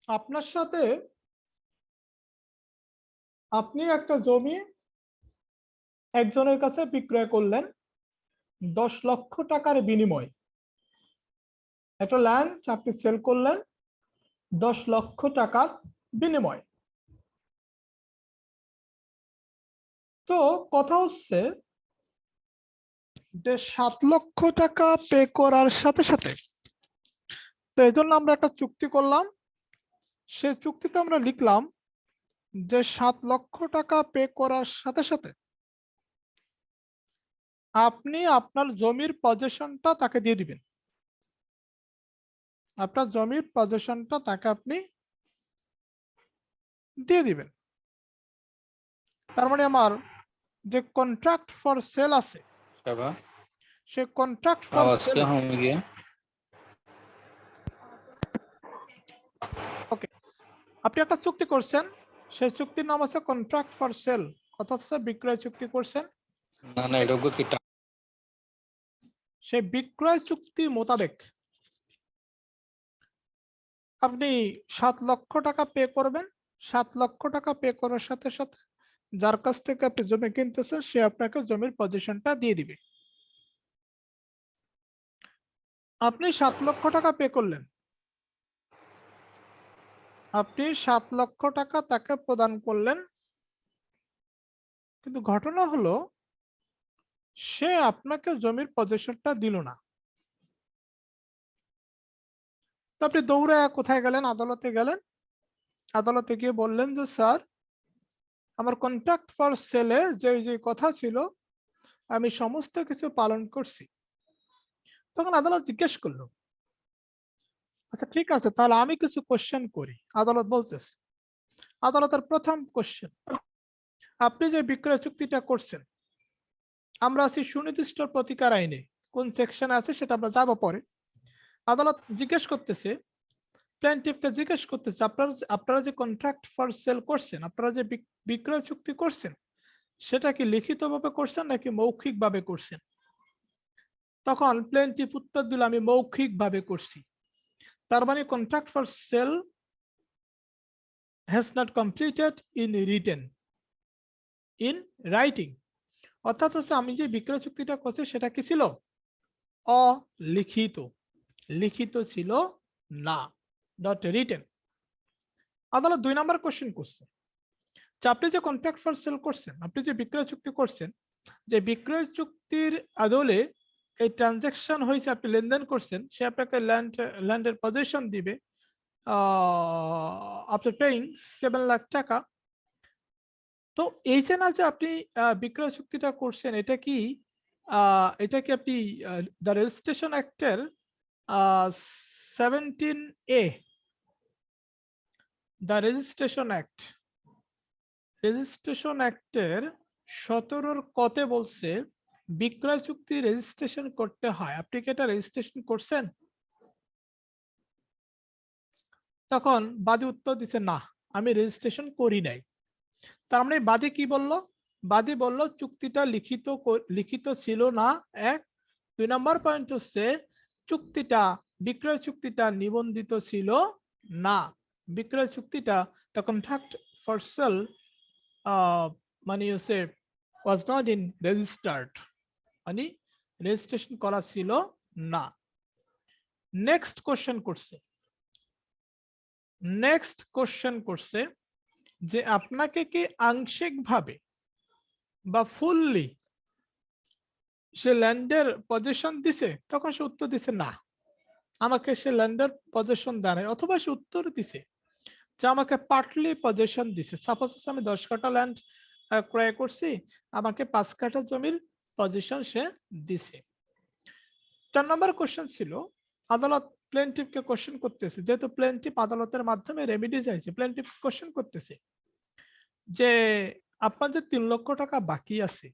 আপনার সাথে আপনি একটা জমি একজনের কাছে বিক্রয় করলেন 10 লক্ষ টাকার বিনিময়ে। একটা ল্যান্ড আপনি সেল করলেন 10 লক্ষ টাকার বিনিময়ে। তো কথা হচ্ছে যে 7 লক্ষ টাকা পে করার সাথে সাথে, তো এই জন্য আমরা একটা চুক্তি করলাম। সে চুক্তিতে আমরা লিখলাম যে 7 লক্ষ টাকা পে করার সাথে সাথে আপনি আপনার জমির পজেশনটা তাকে দিয়ে দিবেন। আপনার জমির পজেশনটা তাকে আপনি দিয়ে দিবেন। তার মানে আমার যে কন্ট্রাক্ট ফর সেল আছে, সে কন্ট্রাক্ট ফর সেল, ওকে, আপনি একটা চুক্তি করছেন, সেই চুক্তির নাম আছে কন্ট্রাক্ট ফর সেল, অর্থাৎ বিক্রয় চুক্তি করছেন। সেই বিক্রয় চুক্তি মোতাবেক আপনি 7 লক্ষ টাকা পে করবেন। 7 লক্ষ টাকা পে করার সাথে সাথে যার কাছ থেকে আপনি জমি কিনতেছেন সে আপনাকে জমির পজিশনটা দিয়ে দিবে। আপনি 7 লক্ষ টাকা পে করলেন, আপনি 7 লক্ষ টাকা তাকে প্রদান করলেন, কিন্তু ঘটনা হলো সে আপনাকে জমির পজিশনটা দিল না। তো আপনি দৌড়ে কোথায় গেলেন? আদালতে গেলেন। আদালতে গিয়ে বললেন যে স্যার, আমার কন্ট্রাক্ট ফর সেলে যে যে কথা ছিল আমি সমস্ত কিছু পালন করছি। তখন আদালত জিজ্ঞেস করলো, আচ্ছা ঠিক আছে, তাহলে আমি কিছু কোশ্চেন করি। আদালত বলতেছে, আদালতের প্রথম কোশ্চেন, আপনি যে বিক্রয় চুক্তিটা করছেন, আমরা আছি সুনির্দিষ্ট প্রতিকার আইনে, কোন সেকশন আছে সেটা আমরা যাবো পরে। আদালত জিজ্ঞেস করতেছে, প্ল্যান্টিফকে জিজ্ঞেস করতেছে, আপনারা যে কন্ট্রাক্ট ফর সেল করছেন, আপনারা যে বিক্রয় চুক্তি করছেন, সেটা কি লিখিতভাবে করছেন নাকি মৌখিকভাবে করছেন? তখন প্ল্যান্টিফ উত্তর দিল, আমি মৌখিকভাবে করছি। তার মানে contract for sell has not completed in written, in writing. অর্থাৎ হচ্ছে আমি যে বিক্রয় চুক্তিটা করছি সেটা কি ছিল? অলিখিত, লিখিত ছিল না, নট রিটেন। আদালত 2 নম্বর কোশ্চেন করছে, আপনি যে কন্ট্রাক্ট ফর সেল করছেন, আপনি যে বিক্রয় চুক্তি করছেন, যে বিক্রয় চুক্তির আদলে এই ট্রানজাকশন হয়েছে, আপনি লেনদেন করছেন, সে আপনাকে ল্যান্ডের পজিশন দিবে আফটার পেইং 7 লাখ টাকা। তো এই যে না যে আপনি বিক্রয় চুক্তিটা করছেন, এটা কি আপনি দ্য রেজিস্ট্রেশন অ্যাক্টের 17A, দ্য রেজিস্ট্রেশন অ্যাক্টের 17 কতে বলছে বিক্রয় চুক্তি রেজিস্ট্রেশন করতে হয়। আপনি কি এটা রেজিস্ট্রেশন করছেন? তখন বাদী উত্তর দিছে, না, আমি রেজিস্ট্রেশন করি নাই। তার মানে বাদী কি বলল? বাদী বলল চুক্তিটা লিখিত ছিল না, এক। 2 নম্বর পয়েন্ট হচ্ছে চুক্তিটা, বিক্রয় চুক্তিটা নিবন্ধিত ছিল না। বিক্রয় চুক্তিটা, দ্য কন্ট্রাক্ট ফর সেল মানে হচ্ছে ওয়াজ নট ইন রেজিস্টার্ড, মানে রেজিস্ট্রেশন করা ছিল না। নেক্সট কোশ্চেন করছে যে আপনাকে কি আংশিকভাবে বা ফুললি সে ল্যান্ডের পজিশন দিছে? তখন সে উত্তর দিছে না, আমাকে সে ল্যান্ডের পজিশন দেয় নাই। অথবা সে উত্তর দিছে যে আমাকে পার্টলি পজিশন দিছে। সাপোজ আমি 10 কাঠা ল্যান্ড ক্রয় করছি, আমাকে 5 কাঠা জমির পজিশন সে দিছে। 4 নম্বর কোশ্চেন ছিল, আদালত প্লেন্টিফকে কোশ্চেন করতেছে, যেহেতু প্লেন্টিফ আদালতের মাধ্যমে রেমিডি চাইছে, প্লেন্টিফ কোশ্চেন করতেছে যে আপনার যে 3 লক্ষ টাকা বাকি আছে,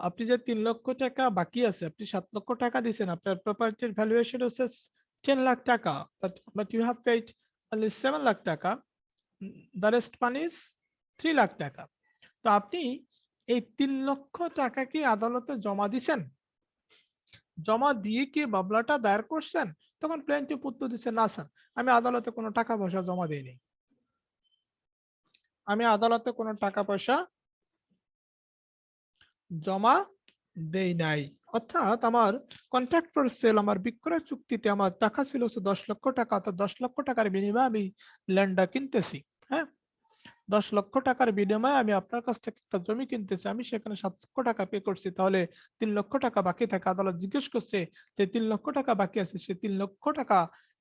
আপনি যে 3 লক্ষ টাকা বাকি আছে, আপনি 7 লক্ষ টাকা দিয়েছেন, আপনার প্রপার্টির ভ্যালুয়েশন হচ্ছে 10 লাখ টাকা, but you have paid only 7 lakh টাকা, the rest money is 3 lakh টাকা। তো আপনি এই 3 লক্ষ টাকা কি আদালতে জমা দিছেন? জমা দিয়ে কি মামলাটা দায়ের করছেন, তখন প্লেনটিফ উত্তর দিচ্ছে, না স্যার, আমি আদালতে কোনো টাকা পয়সা জমা দিইনি, আমি আদালতে কোনো টাকা পয়সা জমা দেই নাই। অর্থাৎ আমার কন্ট্রাক্ট ফর সেল, আমার বিক্রয় চুক্তিতে আমার টাকা ছিল হচ্ছে 10 লক্ষ টাকা, অর্থাৎ 10 লক্ষ টাকার বিনিময়ে আমি ল্যান্ডটা কিনতেছি। হ্যাঁ, 10 লক্ষ টাকার বিনিময়ে আমি আপনার কাছ থেকে একটা জমি কিনতেছি, আমি সেখানে 7 লক্ষ টাকা পে করছি, তাহলে 3 লক্ষ টাকা বাকি থাকে। আদালত জিজ্ঞেস করছে যে 3 লক্ষ টাকা বাকি আছে, সে 3 লক্ষ টাকা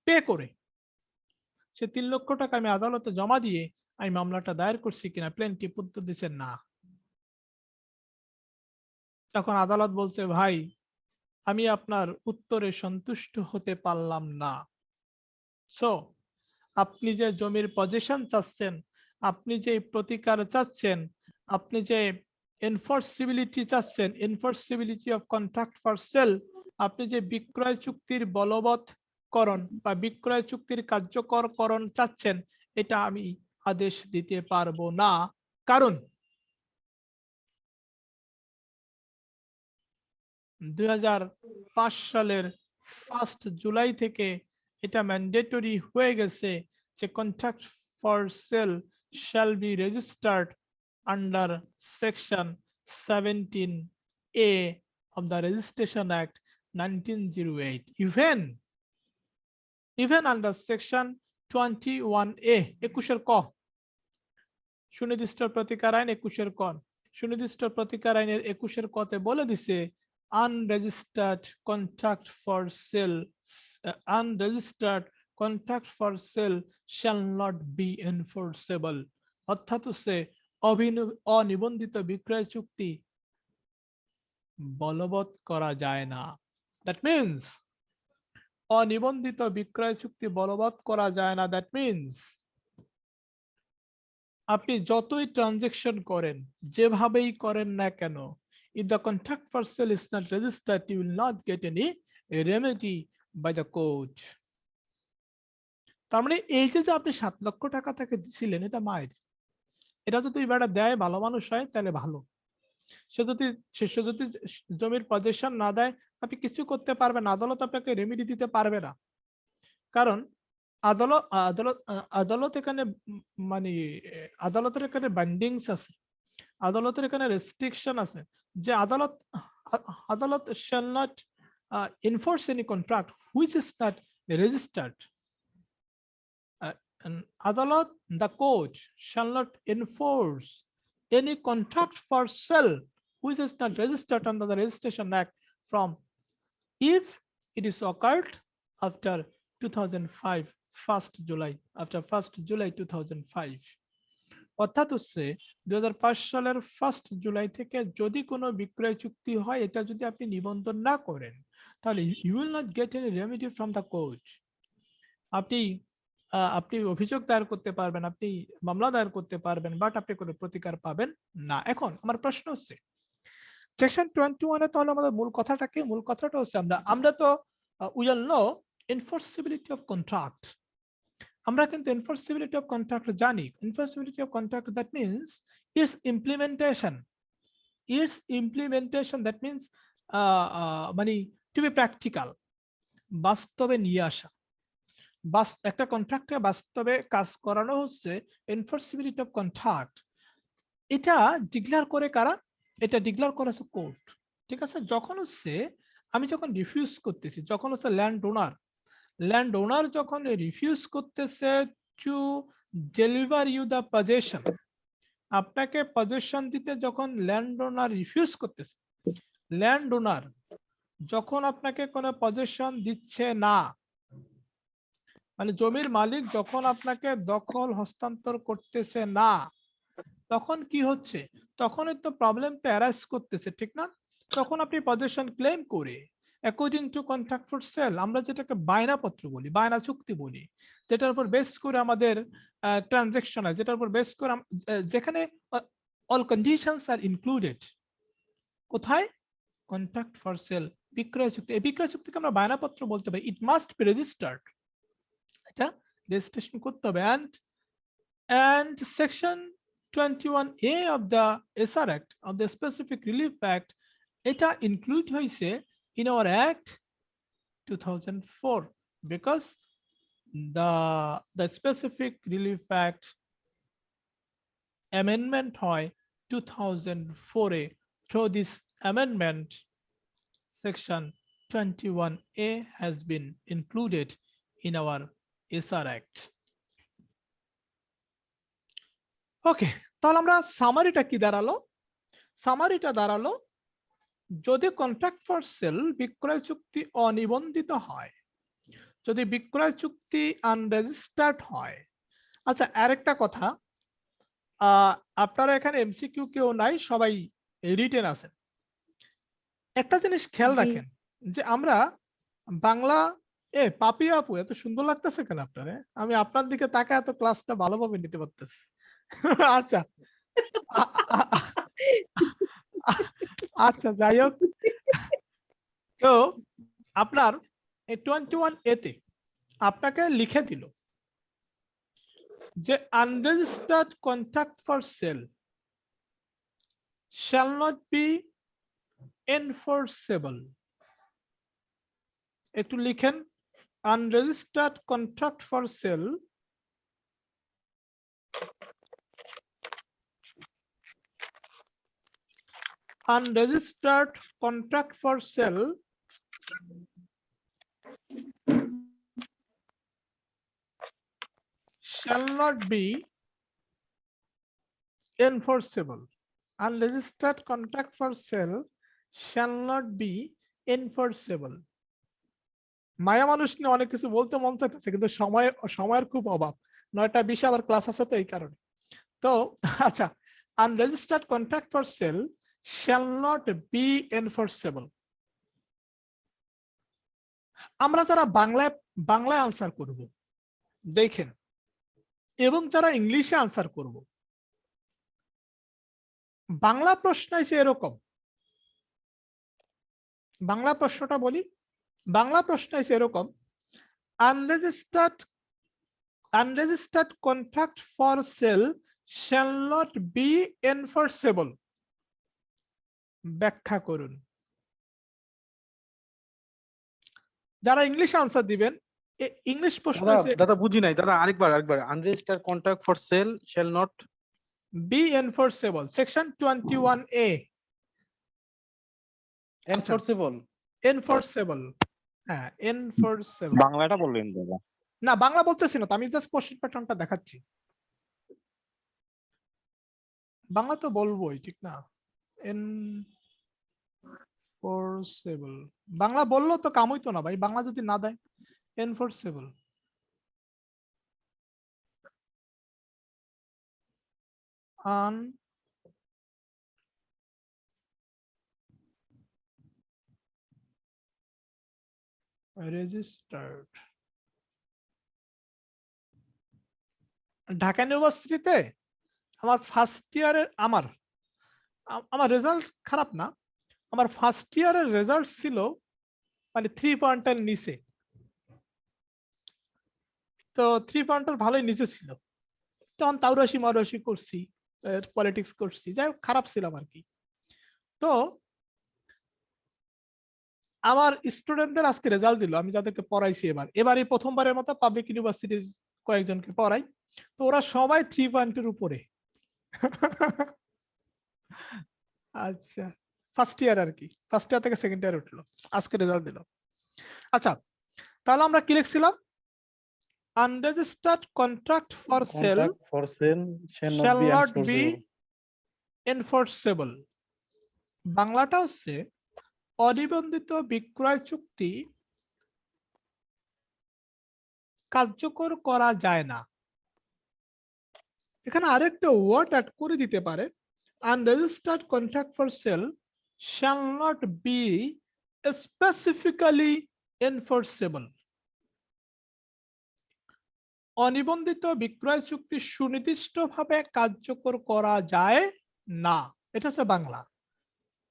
পে করে সে 3 লক্ষ টাকা আমি আদালতে জমা দিয়ে আমি মামলাটা দায়ের করছি কিনা। প্লেনটিফ উত্তর দিচ্ছে না। তখন আদালত বলছে, ভাই আমি আপনার উত্তরে সন্তুষ্ট হতে পারলাম না। সো আপনি যে জমির পজিশন চাচ্ছেন, আপনি যে প্রতিকার চাচ্ছেন, আপনি যে এনফোর্সিবিলিটি চাচ্ছেন, এনফোর্সিবিলিটি অফ কন্ট্রাক্ট ফর সেল, আপনি যে বিক্রয় চুক্তির বলবৎকরণ বা বিক্রয় চুক্তির কার্যকরকরণ চাচ্ছেন, এটা আমি আদেশ দিতে পারবো না। কারণ 2005 সালের 1 জুলাই থেকে এটা ম্যান্ডেটরি হয়ে গেছে যে contract for sale shall be registered under section 17A of the Registration Act 1908, even under section 21A 21 ক, সুনির্দিষ্ট প্রতিকার আইন 21 ক, সুনির্দিষ্ট প্রতিকার আইনের 21 কতে বলে দিছে unregistered contract for sale, unregistered contract for sale shall not be enforceable। অর্থাৎ হচ্ছে অনিবন্ধিত বিক্রয় চুক্তি বলবৎ করা যায় না। দ্যাট মিনস অনিবন্ধিত বিক্রয় চুক্তি বলবৎ করা যায় না। দ্যাট মিনস আপনি যতই ট্রানজেকশন করেন, যেভাবেই করেন না কেন, if the contract for sale is not registered, you will not get any remedy by the court। তার মানে এই যে আপনি 7 লক্ষ টাকা তাকে দিছিলেন, এটা মায়ের, এটা যদি বেটা দেয় ভালো মানুষ হয় তাহলে ভালো। সে যদি জমির পজিশন না দেয়, আপনি কিছু করতে পারবেন না, আদালত আপনাকে রেমিডি দিতে পারবে না। কারণ আদালত আদালত আদালত এখানে মানে আদালতের এখানে বাইন্ডিংস আছে, আদালতের এখানে রেস্ট্রিকশন আছে যে আদালত shall not enforce any contract which is not registered। আদালত, the court shall not enforce any contract for sale which is not registered under the Registration Act from if it is occurred after 2005 1st July, after 1st July 2005। অর্থাৎ হচ্ছে 2005 সালের 1 জুলাই থেকে যদি কোনো বিক্রয় চুক্তি হয়, এটা যদি আপনি নিবন্ধন না করেন, তাহলে you will not get any remedy from the court. আপনি অভিযোগ দায়ের করতে পারবেন, আপনি মামলা দায়ের করতে পারবেন, বাট আপনি কোনো প্রতিকার পাবেন না। এখন আমার প্রশ্ন হচ্ছে সেকশন 21 এ তাহলে আমাদের মূল কথাটা কি? মূল কথাটা হচ্ছে আমরা তো we all know enforceability of contract. আমরা কিন্তু এনফোর্সিবিলিটি অফ কন্ট্রাক্ট জানি। Enforceability of contract that means it's implementation, that means মানে টু বি প্র্যাকটিক্যাল, বাস্তবে নিয়ে আসা। একটা কন্ট্রাক্টে বাস্তবে কাজ করানো হচ্ছে এনফোর্সিবিলিটি অফ কন্ট্রাক্ট। এটা ডিক্লেয়ার করে কারা? এটা ডিক্লেয়ার করেছে কোর্ট। ঠিক আছে, যখন হচ্ছে আমি যখন রিফিউজ করতেছি, যখন হচ্ছে ল্যান্ড ওনার যখন রিফিউজ করতেছে to deliver you the possession, আপনাকে পজেশন দিতে যখন ল্যান্ড ওনার রিফিউজ করতেছে, ল্যান্ড ওনার যখন আপনাকে কোনো পজেশন দিচ্ছে না, মানে জমির মালিক যখন আপনাকে দখল হস্তান্তর করতেছে না, তখন কি হচ্ছে? তখনই তো প্রবলেমটা অ্যারাইজ করতেছে, ঠিক না? তখন আপনি পজেশন ক্লেম করে according to contract for sell, আমরা যেটাকে বায়নাপত্র বলি, বায়না চুক্তি বলি, যেটার উপর বেস করে আমাদের ট্রানজাকশন হয়, যেটার উপর বেস করে যেখানে অল কন্ডিশনস আর ইনক্লুডেড। কোথায়? কন্ট্রাক্ট ফর সেল, বিক্রয় চুক্তি। এই বিক্রয় চুক্তিকে আমরা বায়নাপত্র বলতে পারি। ইট মাস্ট বি রেজিস্টার্ড, এটা রেজিস্ট্রেশন করতে হবে। and section 21A of the SR Act, of the Specific Relief Act, এটা ইনক্লুড হয়েছে in our Act 2004, because the specific relief act amendment হয় 2004 through this amendment section 21A has been included in our SR Act. ওকে, তাহলে আমরা সামারিটা কি দাঁড়ালো? সামারিটা দাঁড়ালো যদি contract for sell বিক্রয় চুক্তি অনিবন্ধিত হয়, যদি বিক্রয় চুক্তি আনরেজিস্টার্ড হয়। আচ্ছা, আরেকটা কথা, আপনারা এখানে এমসিকিউ কেউ নাই, সবাই রিটেন আছেন। একটা জিনিস খেয়াল রাখেন যে আমরা বাংলা পাপি আপু এত সুন্দর লাগতেছে কেন আপনারে? আমি আপনার দিকে তাকায় এত ক্লাসটা ভালোভাবে নিতে পারতেছি। আচ্ছা আচ্ছা, যাই হোক, তো আপনার 21A তে আপনাকে লিখে দিল যে unregistered contract for sale shall not be enforceable. একটু লিখেন, unregistered contract for sale unregistered contract for sale shall not be enforceable. Unregistered contract for sale shall not be enforceable. মায়া মানুষ নিয়ে অনেক কিছু বলতে মন চাইতেছে, কিন্তু সময়ের খুব অভাব, 9:20 আবার ক্লাস আছে, তো এই কারণে। তো আচ্ছা, unregistered contract for sale shall not be enforceable. আমরা যারা বাংলায় আনসার করব দেখেন, এবং যারা ইংলিশে আনসার করব, বাংলা প্রশ্ন এসে এরকম, বাংলা প্রশ্নটা বলি, বাংলা প্রশ্ন এসে এরকম, unregistered contract for sale shall not be enforceable. ব্যাখ্যা করুন। যারা ইংলিশ আনসার দিবেন, ইংলিশ প্রশ্ন দাদা বুঝি নাই দাদা, আরেকবার unregistered contract for sale shall not be enforceable, section 21A। Enforceable, enforceable, হ্যাঁ এনফোর্সেবল। বাংলাটা বললেন দাদা? না, বাংলা বলতেছি না তো, আমি জাস্ট কোশ্চেন প্যাটার্নটা দেখাচ্ছি। বাংলা তো বলবোই, ঠিক না? এনফোর্সেবল বাংলা বললো তো কাম হইতো না ভাই, বাংলা যদি না দেয়। Enforceable, registered। ঢাকা ইউনিভার্সিটিতে আমার ফার্স্ট ইয়ারের আমার রেজাল্ট খারাপ না, আমার ফার্স্ট ইয়ারের রেজাল্ট ছিল মানে 3 পয়েন্টের নিচে, তো 3 পয়েন্টের ভালোই নিচে ছিল। তখন তাওরাশি মারাশি করছি, পলিটিক্স করছি, যাই হোক খারাপ ছিলাম আর কি। তো আমার স্টুডেন্টদের আজকে রেজাল্ট দিল, আমি যাদেরকে পড়াইছি এবারই প্রথমবারের মতো পাবলিক ইউনিভার্সিটির কয়েকজনকে পড়াই, তো ওরা সবাই 3 পয়েন্টের উপরে। আচ্ছা, ফার্স্ট ইয়ার আর কি, ফার্স্ট ইয়ার থেকে সেকেন্ড ইয়ার উঠলো, আজকে রেজাল্ট দিল। আচ্ছা, তাহলে আমরা কি লিখছিলাম? Unregistered contract for sale shall not be enforceable. বাংলাটা হচ্ছে অনিবন্ধিত বিক্রয় চুক্তি কার্যকর করা যায় না। এখানে আরেকটা ওয়ার্ড অ্যাড করে দিতে পারে, unregistered contract for sale shall not be specifically enforceable. অনিবন্ধিত বিক্রয় চুক্তি সুনির্দিষ্টভাবে কার্যকর করা যায় না, এটা হচ্ছে বাংলা।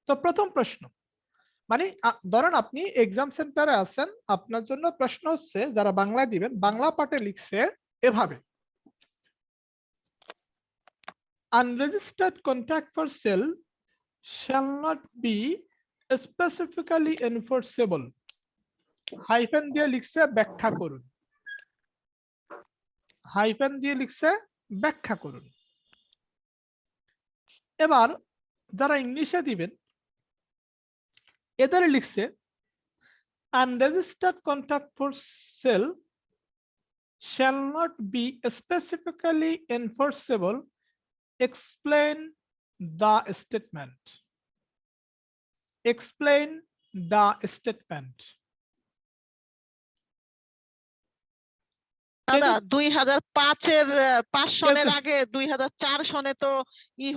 তো প্রথম প্রশ্ন, মানে ধরেন আপনি এক্সাম সেন্টারে আছেন, আপনার জন্য প্রশ্ন হচ্ছে, যারা বাংলায় দিবেন, বাংলা পাঠে লিখছে এভাবে, unregistered contract for sale shall not be specifically enforceable. Hyphen দিয়ে লিখছে ব্যাখ্যা করুন, হাইফেন দিয়ে লিখছে ব্যাখ্যা করুন। এবার যারা ইংলিশে দিবেন এদের লিখছে unregistered contract for sale shall not be specifically enforceable. Explain the statement. Explain the statement. দাদা 2005-এর 5 সনের কেউ- আগে 2004 সনে তো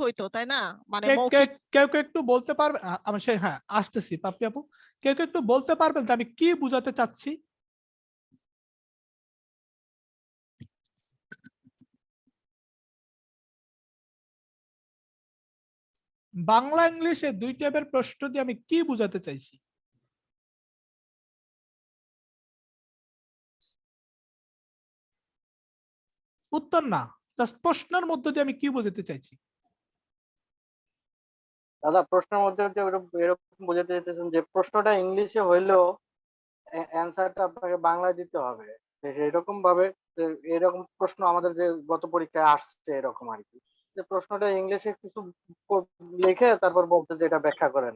হইতো তাই না, মানে কেউ মৌখিক। কেউ একটু বলতে পারবে? আমি সেই হ্যাঁ আসতেছি পাপড়ি আপু, কেউ একটু বলতে পারবেন যে আমি কি বুঝাতে চাচ্ছি? বাংলা ইংলিশে দুই টাইপের প্রশ্ন দিয়ে আমি কি বুঝাতে চাইছি? উত্তর না, জাস্ট প্রশ্নের মধ্যে দিয়ে আমি কি বোঝাতে চাইছি? দাদা প্রশ্নের মধ্যে হচ্ছে এরকম বোঝাতে চাইতেছেন যে প্রশ্নটা ইংলিশে হইলেও অ্যান্সারটা আপনাকে বাংলায় দিতে হবে, এরকম ভাবে এরকম প্রশ্ন আমাদের যে গত পরীক্ষায় আসছে এরকম আর কি, যে প্রশ্নটা ইংলিশে কিছু লিখে তারপর বলতে যে এটা ব্যাখ্যা করেন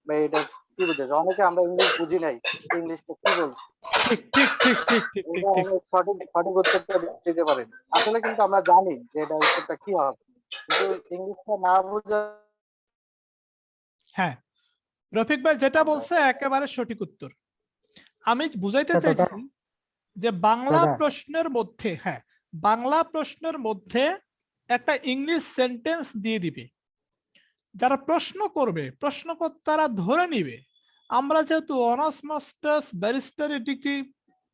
বা এটা কি বুঝেছে, অনেকে আমরা ইংলিশ বুঝি নাই, ইংলিশটা কি বলছে, ঠিক ঠিক ঠিক ঠিক ঠিক ঠিক ঠিক। সঠিক সঠিক উত্তরটা দিতে পারেন। আসলে কিন্তু আমরা জানি যে এটা উত্তরটা কি হবে, কিন্তু ইংলিশটা না বুঝা। হ্যাঁ রফিক ভাই যেটা বলছে একেবারে সঠিক উত্তর। আমি বুঝাইতে চাইছি যে বাংলা প্রশ্নের মধ্যে, হ্যাঁ বাংলা প্রশ্নের মধ্যে একটা ইংলিশ সেন্টেন্স দিয়ে দিবে, যারা প্রশ্ন করবে প্রশ্নকর্তারা ধরে নিবে আমরা যেহেতু অনার্স মাস্টার্স ব্যারিস্টারি ডিগ্রি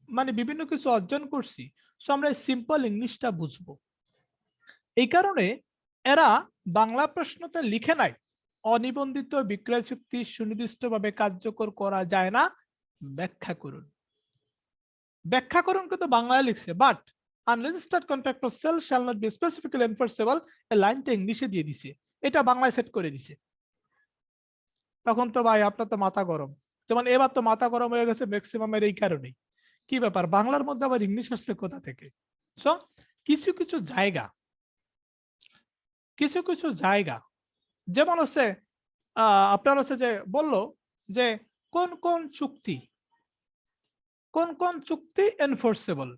মানে বিভিন্ন কিছু অর্জন করছি, সো আমরা সিম্পল ইংলিশটা বুঝবো। এই কারণে এরা বাংলা প্রশ্নতে লিখে নাই অনিবন্ধিত বিক্রয় চুক্তি সুনির্দিষ্টভাবে কার্যকর করা যায় না, ব্যাখ্যা করুন। ব্যাখ্যা করুন কিন্তু বাংলায় লিখছে, but unregistered contract for sale shall not be specifically enforceable এই লাইনটা ইংলিশে দিয়ে দিছে, এটা বাংলায় সেট করে দিছে। তখন তো ভাই আপনার তো মাথা গরম, যেমন এবার তো মাথা গরম হয়ে গেছে ম্যাক্সিমামের এই কারণেই। কি ব্যাপার বাংলার মধ্যে আবার ইংলিশ আসছে কোথা থেকে? সো কিছু কিছু জায়গা, কিছু কিছু জায়গা যেমন হচ্ছে আপনার হচ্ছে যে বললো যে কোন কোন চুক্তি, কোন কোন চুক্তি এনফোর্সেবল,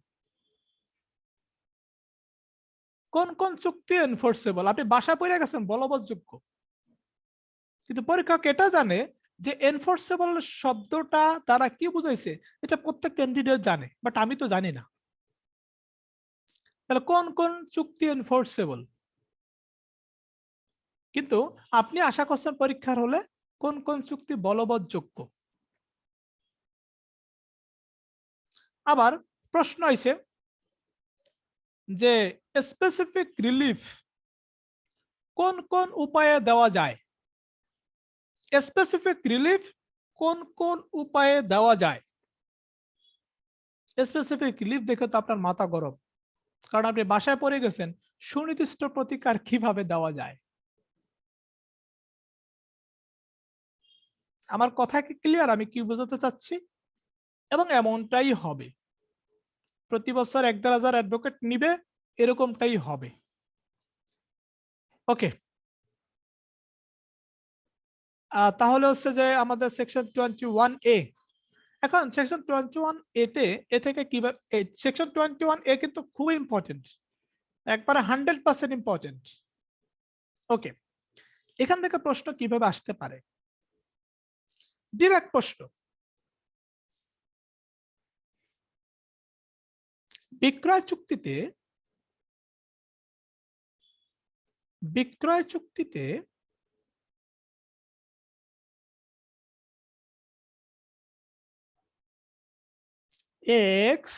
কোন কোন চুক্তি এনফোর্সেবল আপনি বাসা পড়ে গেছেন বলবৎযোগ্য, কিন্তু পরীক্ষক এটা জানে যে এনফোর্সেবল শব্দটা তারা কি বুঝাইছে এটা প্রত্যেক ক্যান্ডিডেট জানে, বাট আমি তো জানি না। তাহলে কোন কোন চুক্তি এনফোর্সেবল, কিন্তু আপনি আশা করছেন পরীক্ষার হলে কোন কোন চুক্তি বলবৎযোগ্য। আবার প্রশ্ন হয়েছে যে স্পেসিফিক রিলিফ কোন কোন উপায়ে দেওয়া যায়, স্পেসিফিক রিলিফ কোন কোন উপায়ে দেওয়া যায়। স্পেসিফিক রিলিফ দেখে তো আপনার মাথা গরম, কারণ আপনি বাসায় পড়ে গেছেন সুনির্দিষ্ট প্রতিকার কিভাবে দেওয়া যায়। আমার কথা কি ক্লিয়ার আমি কি বোঝাতে চাচ্ছি? এবং এমনটাই হবে, প্রতি বছর ১,৫০০ অ্যাডভোকেট নিবে এরকমটাই হবে। ওকে তাহলে হচ্ছে যে আমাদের সেকশন 21A, এখন সেকশন 21A তে এ থেকে কিভাবে সেকশন 21A কিন্তু খুব ইম্পর্টেন্ট, একবারে 100% ইম্পর্টেন্ট। ওকে এখান থেকে প্রশ্ন কিভাবে আসতে পারে? ডিরেক্ট প্রশ্ন, বিক্রয় চুক্তিতে, বিক্রয় চুক্তিতে এক্স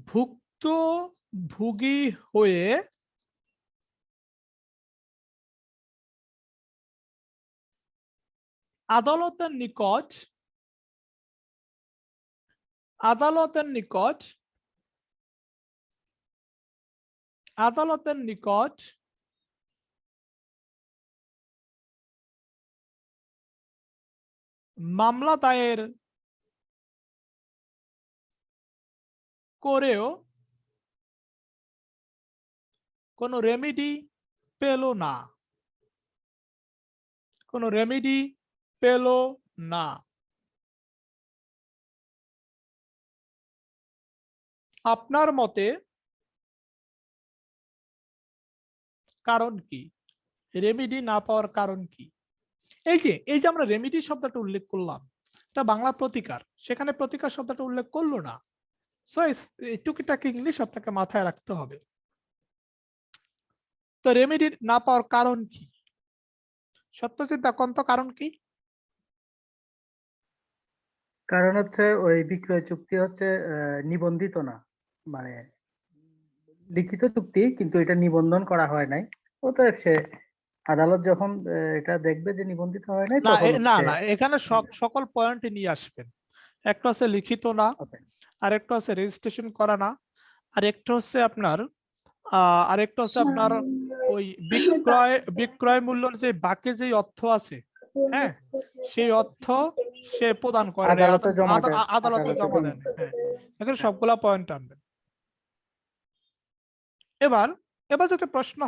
ভুক্তভোগী হয়ে আদালতের নিকট, আদালতের নিকট, আদালতের নিকট মামলা দায়ের করেও কোনো রেমেডি পেল না, কোনো রেমেডি পেল না, আপনার মতে কারণ কি? রেমেডি না পাওয়ার কারণ কি? এই যে আমরা রেমেডি শব্দটা উল্লেখ করলাম, এটা বাংলা প্রতিকার, সেখানে প্রতিকার শব্দটা উল্লেখ করলো না। সো এই টুকিটাকি ইংলিশ আপনাকে মাথায় রাখতে হবে। তো রেমেডি না পাওয়ার কারণ কি? সত্যজিৎ দা, কোন তো কারণ কি? কারণ হচ্ছে ওই বিক্রয় চুক্তি হচ্ছে নিবন্ধিত না, মানে লিখিত চুক্তি কিন্তু এটা নিবন্ধন করা হয় নাই। ও তো সে আদালত যখন এটা দেখবে যে নিবন্ধিত হয় নাই না তখন না হচ্ছে না, এখানে সকল পয়েন্ট নিয়ে আসবেন। একটা হচ্ছে লিখিত না, Okay. আর একটা হচ্ছে রেজিস্ট্রেশন করা না, আর একটা হচ্ছে আপনার আরেকটা হচ্ছে আপনার ওই বিক্রয় মূল্যের যে বাকি যে অর্থ আছে, হ্যাঁ, সেই অর্থ সে প্রদান করে নাই, আদালতে জমা দেয়, আদালতে জমা দেন। হ্যাঁ, এখানে সবগুলা পয়েন্ট আনবেন। এবার যদি প্রশ্ন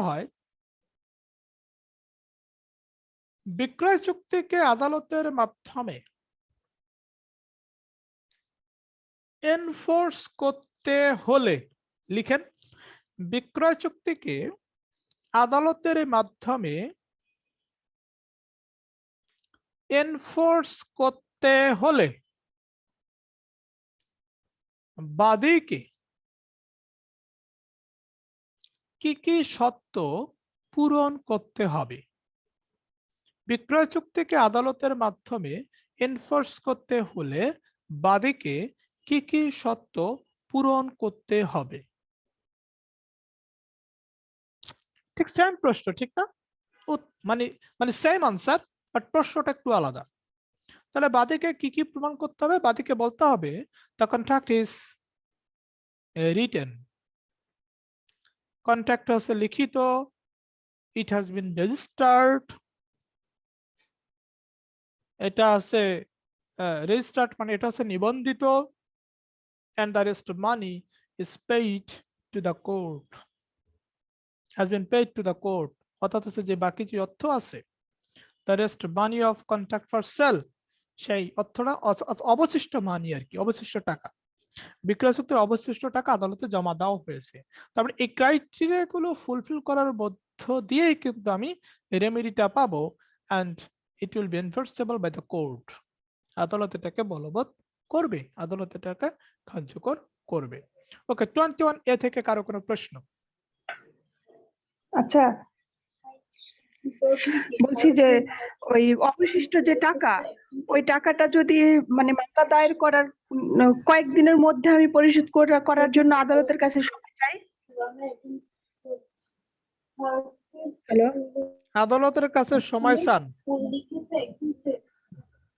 হয়, বিক্রয় চুক্তিকে আদালতের মাধ্যমে এনফোর্স করতে হলে, লিখেন, বিক্রয় চুক্তিকে আদালতের মাধ্যমে এনফোর্স করতে হলে বাদীকে কি কি শর্ত পূরণ করতে হবে? বিক্রয় চুক্তিকে আদালতের মাধ্যমে এনফোর্স করতে হলে বাদীকে কি কি শর্ত পূরণ করতে হবে? ঠিক সেম প্রশ্ন, ঠিক না? মানে সেম আনসার, বাট প্রশ্নটা একটু আলাদা। তাহলে বাদীকে কি কি প্রমাণ করতে হবে? বাদীকে বলতে হবে the contract is written, contract হচ্ছে লিখিত, ইট হ্যাজ বিন রেজিস্টার্ড, এটা আছে রেজিস্টার্ড মানে এটা হচ্ছে নিবন্ধিত, and the rest of money is paid to the court, has been paid to the court, অর্থাৎ হচ্ছে যে বাকি যে অর্থ আছে, the rest money of contract for sale, সেই অর্থটা অবশিষ্ট মানি আর কি, অবশিষ্ট টাকা, বিক্রয় চুক্তির অবশিষ্ট টাকা আদালতে জমা দেওয়া হয়েছে। তারপরে এই ক্রাইটেরিয়া গুলো ফুলফিল করার মধ্য দিয়েই কিন্তু আমি রেমেডিটা পাবো, and it will be enforceable by the court, আদালত এটাকে বলবৎ করবে, আদালত এটাকে কার্যকর করবে। ওকে, 21A থেকে কারো কোনো প্রশ্ন? আচ্ছা, বলছি যে ওই অবশিষ্ট যে টাকা, ওই টাকাটা যদি মানে মামলা দায়ের করার কয়েকদিনের মধ্যে আমি পরিশোধ করার জন্য আদালতের কাছে সময় চাই। হ্যালো, আদালতের কাছে সময় চান?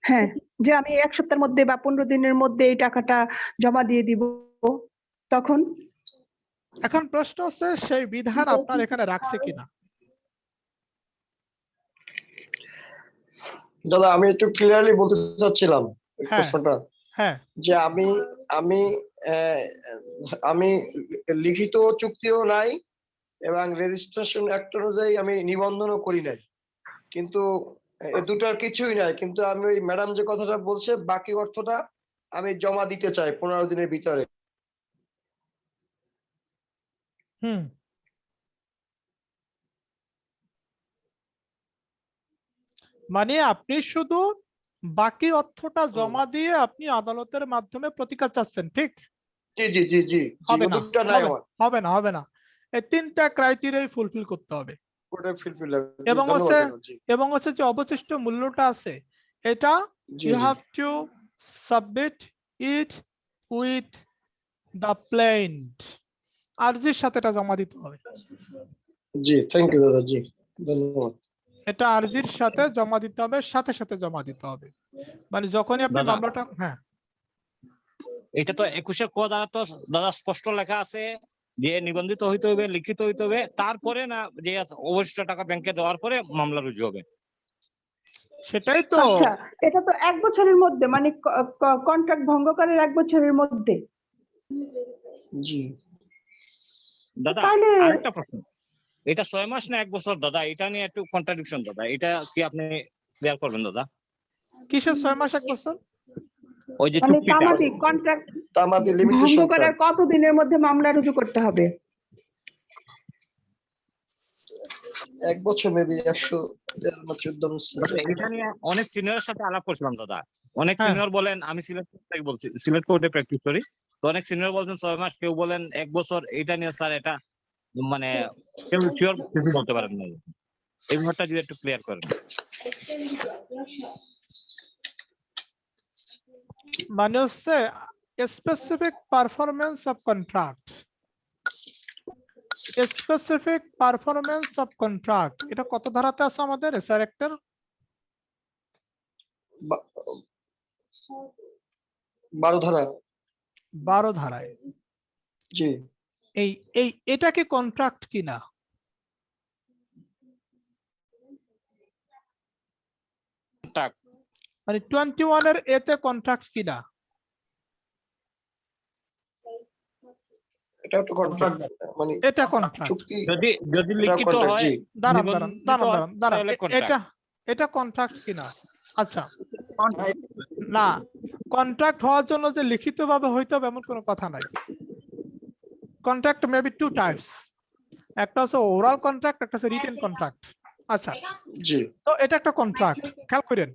হ্যাঁ, যে আমি 1 সপ্তাহের মধ্যে বা 15 দিনের মধ্যে এই টাকাটা জমা দিয়ে দিব, তখন? এখন প্রশ্ন হচ্ছে সেই বিধান আপনার এখানে রাখছে কিনা। দাদা আমি একটু ক্লিয়ারলি বলতে চাচ্ছিলাম এই হ্যাঁ। প্রশ্নটা, হ্যাঁ, যে আমি লিখিত চুক্তিও নাই এবং রেজিস্ট্রেশন অ্যাক্ট অনুযায়ী আমি নিবন্ধনও করি নাই, কিন্তু এ দুটার কিছুই নাই, কিন্তু আমি ওই ম্যাডাম যে কথাটা বলছে বাকি অর্থটা আমি জমা দিতে চাই 15 দিনের ভিতরে। মানে আপনি শুধু বাকি অর্থটা জমা দিয়ে আপনি আদালতের মাধ্যমে প্রতিকার চাচ্ছেন, ঠিক? জি জি জি জি, হবে না, দুটো নাই আমার, হবে না, এই 3টা ক্রাইটেরিয়াই ফুলফিল করতে হবে। ওটা ফুলফিল। এবং হচ্ছে যে অবশিষ্ট মূল্যটা আছে, এটা you have to submit it with the plaint, আরজির সাথে এটা জমা দিতে হবে। জি, থ্যাংক ইউ দাদা, জি ধন্যবাদ। এটা আরজির সাথে জমা দিতে হবে, সাথে সাথে জমা দিতে হবে, মানে যখনই আপনি মামলাটা, হ্যাঁ এটা তো 21 ক দ্বারা তো দাদা স্পষ্ট লেখা আছে যে নিবন্ধিত হইতে হবে, লিখিত হইতে হবে, তারপরে না যে অবশিষ্ট টাকা ব্যাংকে দেওয়ার পরে মামলা রুজু হবে। সেটাই তো। আচ্ছা, এটা তো 1 বছরের মধ্যে, মানে কন্ট্রাক্ট ভঙ্গ করার 1 বছরের মধ্যে। জি দাদা তাহলে আরেকটা প্রশ্ন, এটা 6 মাস না 1 বছর দাদা, এটা নিয়ে একটু কন্ট্রাডিকশন দাদা, এটা কি আপনি ক্লিয়ার করবেন দাদা? কিসের 6 মাস 1 বছর? ওই যে মানে চুক্তিটা, তামাদি কন্ট্রাক্ট তামাদি ভঙ্গ লিমিটেশন করার কত দিনের মধ্যে মামলা রুজু করতে হবে? 1 বছর মেবি 113 না 14 এটা নিয়ে অনেক সিনিয়রের সাথে আলাপ করছিলাম দাদা। অনেক হ্যাঁ। সিনিয়র বলেন, আমি সিলেট থেকে বলছি, সিলেট কোর্টে প্র্যাকটিস করি, তো অনেক সিনিয়র বলছেন 6 মাস, কেউ বলেন 1 বছর। এটা নিয়ে স্যার এটা মানে কেউ শিওর কিছু বলতে পারেন না, এই ব্যাপারটা যদি একটু ক্লিয়ার করেন। মানে হচ্ছে specific performance of contract, specific performance of contract, এটা কত ধারাতে আছে আমাদের এসআর অ্যাক্টের? 12 ধারা। 12 ধারায়। জি এটা কি কন্ট্রাক্ট কিনা? মানে 21 এর এতে কন্ট্রাক্ট কিনা? এটা একটা কন্ট্রাক্ট, মানে এটা কন্ট্রাক্ট। চুক্তি। যদি যদি লিখিত contract, হয়, জি। দাঁড়ান নিবন্ধিত দাঁড়ান হয়, দাঁড়ান দাঁড়ান তাহলে দাঁড়ান, contract। এটা কন্ট্রাক্ট কিনা? আচ্ছা, না, কন্ট্রাক্ট হওয়ার জন্য যে লিখিত ভাবে হইতে হবে এমন কোনো কথা নাই। কন্ট্রাক্ট মেবি 2 টাইপস, একটা হচ্ছে ওরাল কন্ট্রাক্ট, একটা হচ্ছে রিটেন কন্ট্রাক্ট। আচ্ছা, জি তো এটা একটা কন্ট্রাক্ট, খেয়াল করেন।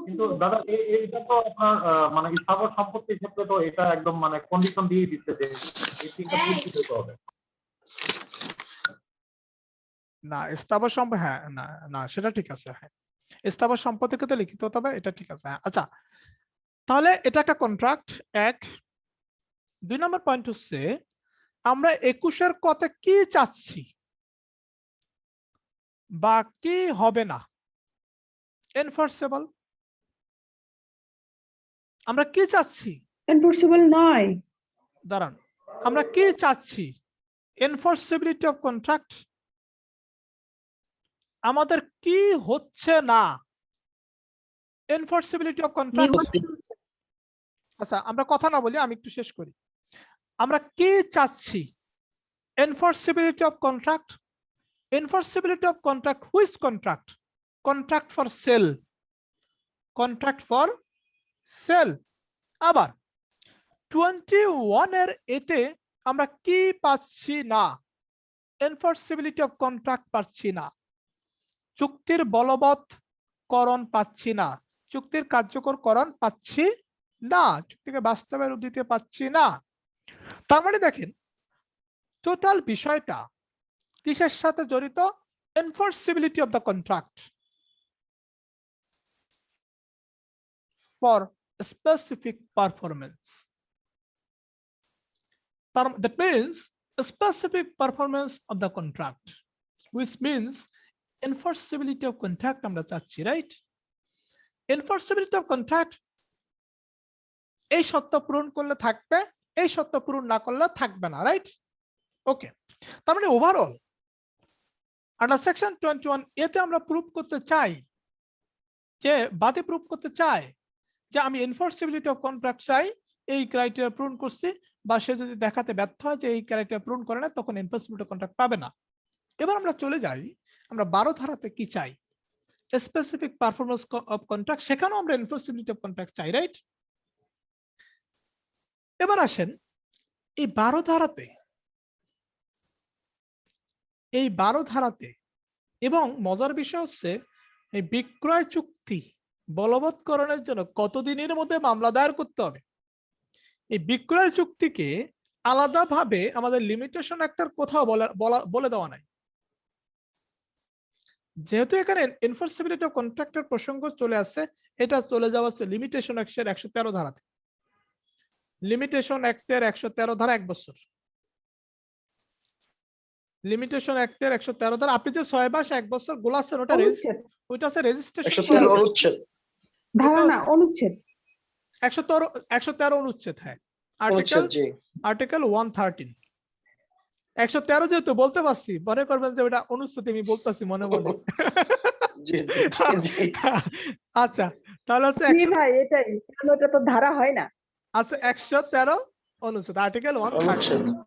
কিন্তু দাদা এটা তো আপনার মানে স্থাবর সম্পত্তির ক্ষেত্রে তো এটা একদম মানে কন্ডিশন দিয়ে দিচ্ছে যে এই তিনটা পরিচিত হতে হবে। না, স্থাবর সম্পত্তি, হ্যাঁ, না না সেটা ঠিক আছে, হ্যাঁ, স্থাবর সম্পত্তির ক্ষেত্রে লিখিত হতে হবে, এটা ঠিক আছে, হ্যাঁ। আচ্ছা, তাহলে এটা একটা কন্ট্রাক্ট, 1। 2 নম্বর পয়েন্ট হচ্ছে আমরা 21 কতে কি চাচ্ছি বা কি হবে না এনফোর্সেবল, আমরা কি চাচ্ছি? এনফোর্সেবল নয়। দাঁড়ান, আমরা কি চাচ্ছি? Enforceability of contract. আমাদের কি হচ্ছে না? এনফোর্সিবিলিটি অফ কন্ট্রাক্ট। আচ্ছা, আমরা কথা না বলি, আমি একটু শেষ করি। আমরা কি চাচ্ছি? Enforceability of contract. Enforceability of contract, which contract? Contract for sale, contract for sale. আবার 21 এর এতে আমরা কি পাচ্ছি না? এনফোর্সিবিলিটি অফ কন্ট্রাক্ট পাচ্ছি না, চুক্তির বলবৎকরণ পাচ্ছি না, চুক্তির কার্যকরকরণ পাচ্ছি না, চুক্তিকে বাস্তবে রূপ দিতে পাচ্ছি না। তার মানে দেখেন, টোটাল বিষয়টা কিসের সাথে জড়িত? Enforceability of the contract for specific performance. That means a specific performance of the contract, which means enforceability of contract আমরা চাচ্ছি, রাইট? enforceability of contract এই শর্ত পূরণ করলে থাকবে, এই শর্ত পূরণ না করলে থাকবে না, রাইট? ওকে, তার মানে ওভারঅল আন্ডার সেকশন 21 এতে আমরা প্রুফ করতে চাই, যে বাদী প্রুফ করতে চায় যে আমি এনফোর্সিবিলিটি অফ কন্ট্রাক্ট চাই, এই ক্রাইটেরিয়া পূরণ করছি, বা সে যদি দেখাতে ব্যর্থ হয় যে এই ক্রাইটেরিয়া পূরণ করে না, তখন এনফোর্সিবিলিটি অফ কন্ট্রাক্ট পাবে না। এবার আমরা চলে যাই, আমরা 12 ধারাতে কি চাই? স্পেসিফিক পারফরম্যান্স অফ কন্ট্রাক্ট, সেখানেও আমরা এনফোর্সিবিলিটি অফ কন্ট্রাক্ট চাই, রাইট? এবার আসেন এই 12 ধারাতে, এবং মজার বিষয় হচ্ছে এই বিক্রয় চুক্তি বলবৎকরণের জন্য কতদিনের মধ্যে মামলা দায়ের করতে হবে? এই বিক্রয় চুক্তিকে আলাদাভাবে আমাদের লিমিটেশন অ্যাক্টের কোথাও বলে দেওয়া নাই। যেহেতু এখানে এনফোর্সিবিলিটি অফ কন্ট্রাক্টের প্রসঙ্গ চলে আসছে, এটা চলে যাওয়া হচ্ছে লিমিটেশন অ্যাক্টের 113 ধারাতে। লিমিটেশন অ্যাক্টের 113 ধারা 1 বছর। লিমিটেশন অ্যাক্টের 113 ধারা, আপনি যে 6 মাস 1 বছর গোলাচ্ছেন, ওইটা আছে রেজিস্ট্রেশন 113 অনুচ্ছেদ। ধারা না, অনুচ্ছেদ। 113 অনুচ্ছেদ, হ্যাঁ, অনুচ্ছেদ, জি। আর্টিকেল 113। 113 যেহেতু বলতে পারছি, মনে করবেন যে ওটা অনুচ্ছেদ আমি বলতেছি মনে মনে। জি জি জি জি আচ্ছা, তাহলে হচ্ছে জি ভাই এটাই, কারণ ওটা তো ধারা হয় না। আচ্ছা 113 অনুচ্ছেদ আর্টিকেল 130। অনুচ্ছেদ